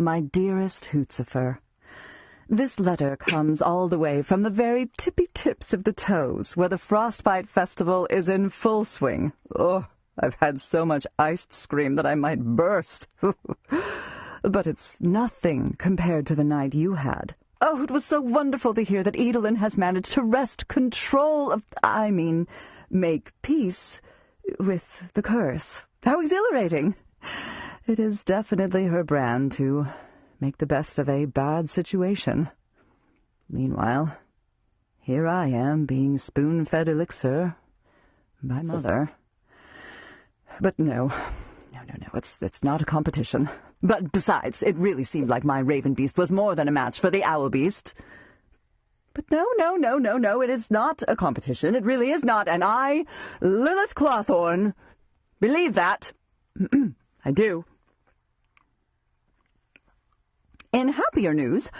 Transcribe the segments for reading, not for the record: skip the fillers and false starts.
My dearest Hootzifer, this letter comes all the way from the very tippy tips of the toes, where the Frostbite Festival is in full swing. Oh, I've had so much iced scream that I might burst. But it's nothing compared to the night you had. Oh, it was so wonderful to hear that Edelin has managed to wrest control of, make peace with the curse. How exhilarating! It is definitely her brand to make the best of a bad situation. Meanwhile, here I am being spoon-fed elixir by Mother. But no, it's not a competition. But besides, it really seemed like my Raven Beast was more than a match for the Owl Beast. But no, it is not a competition. It really is not, and I, Lilith Clawthorne, believe that. I do. In happier news,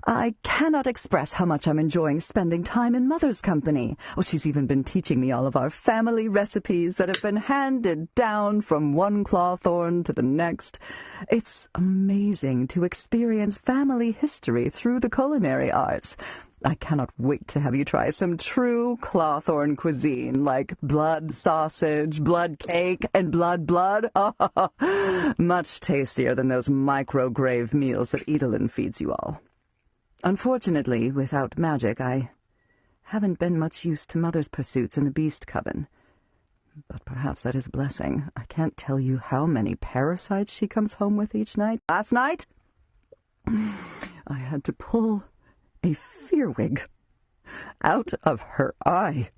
I cannot express how much I'm enjoying spending time in Mother's company. Oh, she's even been teaching me all of our family recipes that have been handed down from one Clawthorne to the next. It's amazing to experience family history through the culinary arts. I cannot wait to have you try some true Clawthorne cuisine, like blood sausage, blood cake, and blood. Much tastier than those micrograve meals that Edelin feeds you all. Unfortunately, without magic, I haven't been much use to Mother's pursuits in the Beast Coven. But perhaps that is a blessing. I can't tell you how many parasites she comes home with each night. Last night, I had to pull a fearwig out of her eye.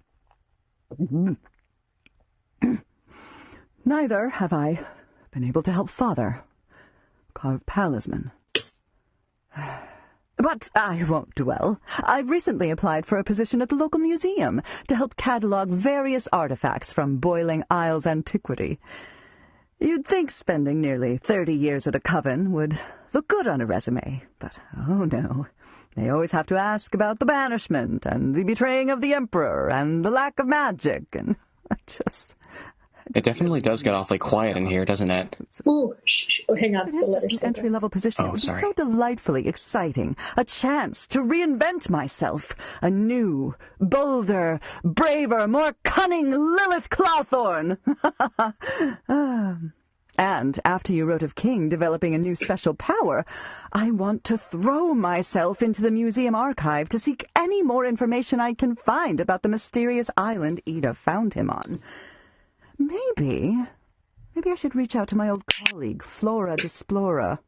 Neither have I been able to help Father carve palisman. But I won't dwell. I've recently applied for a position at the local museum to help catalog various artifacts from Boiling Isle's antiquity. You'd think spending nearly 30 years at a coven would look good on a resume, but oh no. They always have to ask about the banishment and the betraying of the Emperor and the lack of magic, and I just... It definitely does get awfully quiet in here, doesn't it? Oh, hang on. It is just an entry-level position. It would be so delightfully exciting. A chance to reinvent myself. A new, bolder, braver, more cunning Lilith Clawthorne. And after you wrote of King developing a new special power, I want to throw myself into the museum archive to seek any more information I can find about the mysterious island Ida found him on. Maybe I should reach out to my old colleague, Flora Desplora.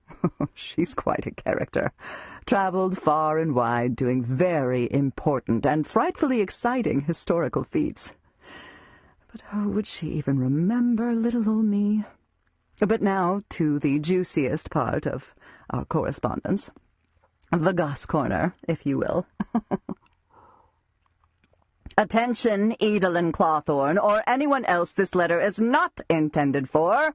She's quite a character. Traveled far and wide, doing very important and frightfully exciting historical feats. But oh, would she even remember little old me? But now to the juiciest part of our correspondence. The Goss Corner, if you will. Attention, Edelin Clawthorne, or anyone else this letter is not intended for.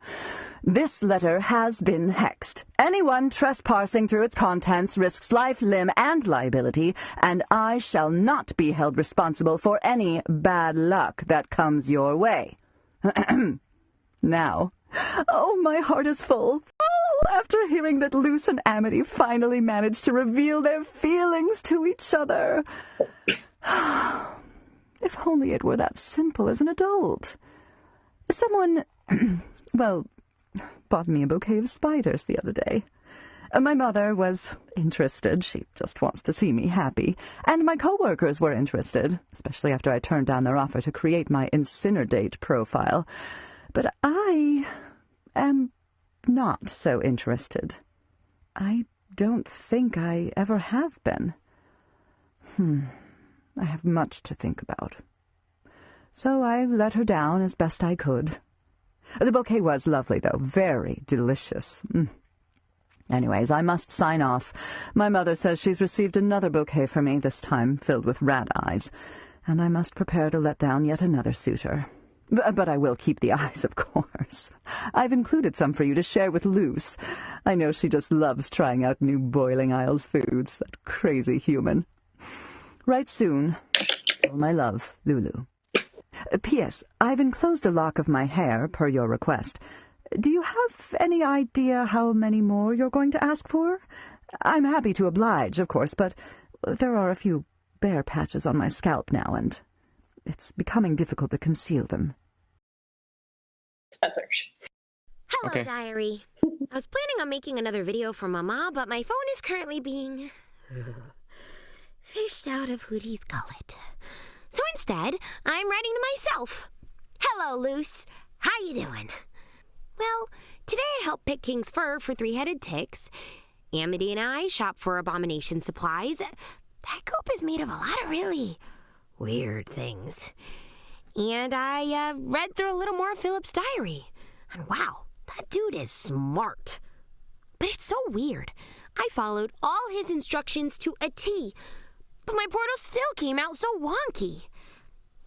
This letter has been hexed. Anyone trespassing through its contents risks life, limb, and liability, and I shall not be held responsible for any bad luck that comes your way. Now, oh, my heart is full. Oh, after hearing that Luce and Amity finally managed to reveal their feelings to each other. If only it were that simple as an adult. Someone, well, bought me a bouquet of spiders the other day. My mother was interested. She just wants to see me happy. And my co-workers were interested, especially after I turned down their offer to create my Incineradate profile. But I am not so interested. I don't think I ever have been. I have much to think about. So I let her down as best I could. The bouquet was lovely, though. Very delicious. Anyways, I must sign off. My mother says she's received another bouquet for me, this time filled with rat eyes, and I must prepare to let down yet another suitor. But I will keep the eyes, of course. I've included some for you to share with Luce. I know she just loves trying out new Boiling Isles foods, that crazy human. Write soon. All my love, Lulu. P.S. I've enclosed a lock of my hair, per your request. Do you have any idea how many more you're going to ask for? I'm happy to oblige, of course, but there are a few bare patches on my scalp now, and it's becoming difficult to conceal them. Spencer. Hello, Okay. diary. I was planning on making another video for Mama, but my phone is currently being fished out of Hooty's gullet. So instead, I'm writing to myself. Hello, Luz. How you doing? Well, today I helped pick King's fur for three-headed ticks. Amity and I shop for abomination supplies. That coop is made of a lot of really weird things. And I read through a little more of Philip's diary. And wow, that dude is smart. But it's so weird. I followed all his instructions to a T, but my portal still came out so wonky.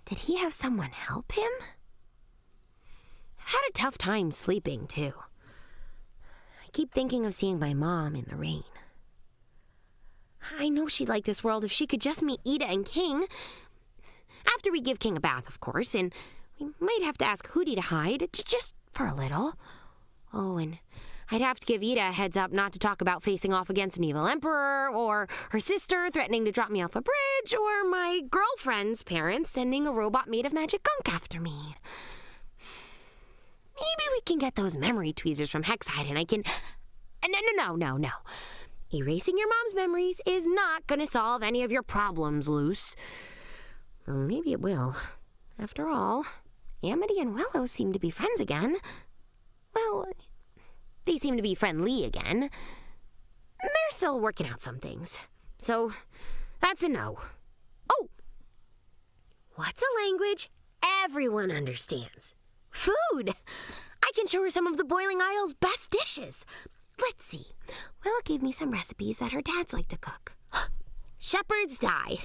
Did he have someone help him? Had a tough time sleeping, too. I keep thinking of seeing my mom in the rain. I know she'd like this world if she could just meet Ida and King. After we give King a bath, of course, and we might have to ask Hooty to hide, just for a little. Oh, and I'd have to give Ida a heads up not to talk about facing off against an evil emperor, or her sister threatening to drop me off a bridge, or my girlfriend's parents sending a robot made of magic gunk after me. Maybe we can get those memory tweezers from Hexhide and I can... No. Erasing your mom's memories is not going to solve any of your problems, Luz. Or maybe it will. After all, Amity and Willow seem to be friends again. Well, they seem to be friendly again. They're still working out some things. So, that's a no. Oh! What's a language everyone understands? Food! I can show her some of the Boiling Isle's best dishes. Let's see. Willow gave me some recipes that her dads like to cook. Shepherd's dye.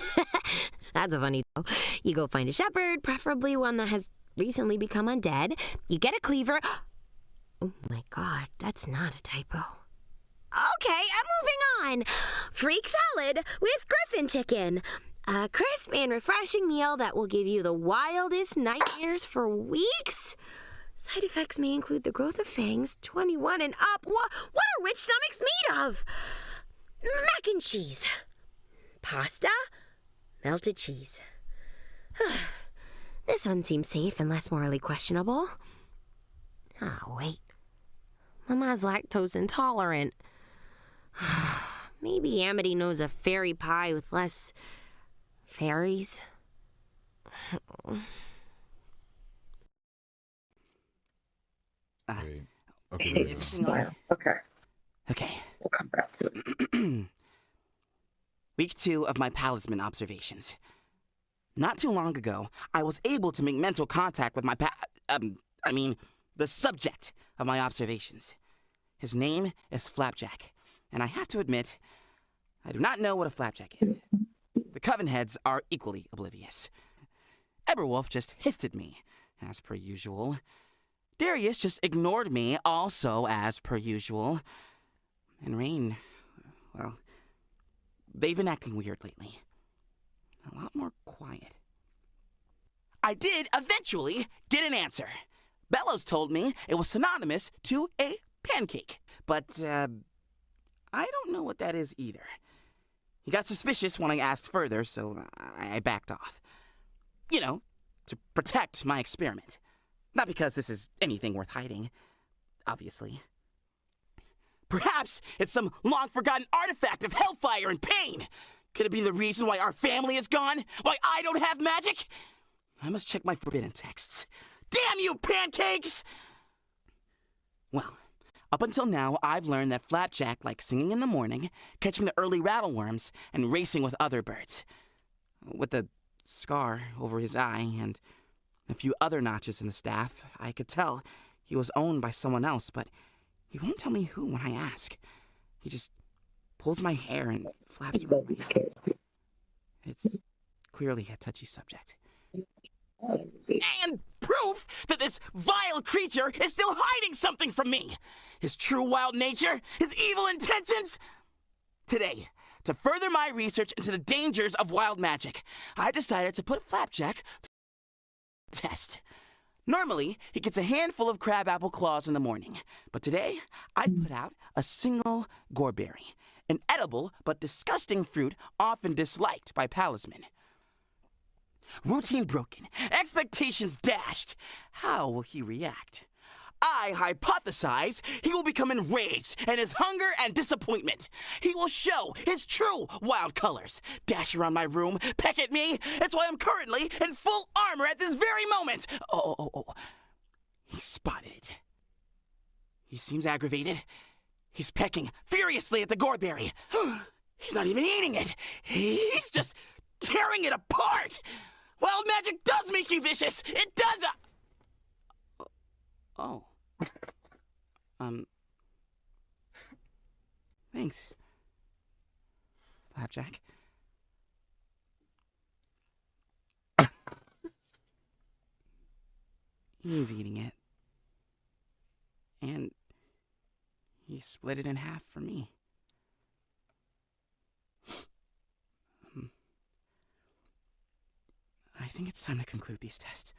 That's a funny though. You go find a shepherd, preferably one that has recently become undead. You get a cleaver. Oh my god, that's not a typo. Okay, I'm moving on. Freak salad with griffin chicken. A crisp and refreshing meal that will give you the wildest nightmares for weeks. Side effects may include the growth of fangs, 21 and up. What are witch stomachs made of? Mac and cheese. Pasta. Melted cheese. This one seems safe and less morally questionable. Oh, wait. Mama's lactose intolerant. Maybe Amity knows a fairy pie with less... fairies? Wait. Okay. Hey, smile. Okay, Okay. we'll come back to it. Week 2 of my palisman observations. Not too long ago, I was able to make mental contact with my the subject of my observations. His name is Flapjack, and I have to admit, I do not know what a flapjack is. The Coven heads are equally oblivious. Eberwolf just hissed at me, as per usual. Darius just ignored me, also as per usual. And Rain, well, they've been acting weird lately. A lot more quiet. I did eventually get an answer. Bellows told me it was synonymous to a pancake, but I don't know what that is either. He got suspicious when I asked further, so I backed off. You know, to protect my experiment. Not because this is anything worth hiding, obviously. Perhaps it's some long-forgotten artifact of hellfire and pain. Could it be the reason why our family is gone? Why I don't have magic? I must check my forbidden texts. Damn you, pancakes! Well, up until now, I've learned that Flapjack likes singing in the morning, catching the early rattleworms, and racing with other birds. With the scar over his eye and a few other notches in the staff, I could tell he was owned by someone else, but he won't tell me who when I ask. He just pulls my hair and flaps around my head. It's clearly a touchy subject. And proof that this vile creature is still hiding something from me. His true wild nature, his evil intentions. Today, to further my research into the dangers of wild magic, I decided to put Flapjack through a test. Normally, he gets a handful of crabapple claws in the morning, but today I put out a single goreberry, an edible but disgusting fruit often disliked by palismen. Routine broken, expectations dashed. How will he react? I hypothesize he will become enraged in his hunger and disappointment. He will show his true wild colors, dash around my room, peck at me. It's why I'm currently in full armor at this very moment. Oh. He spotted it. He seems aggravated. He's pecking furiously at the goreberry. He's not even eating it. He's just tearing it apart. Wild magic does make you vicious. It does. Oh. Thanks, Flapjack. He's eating it. And he split it in half for me. I think it's time to conclude these tests.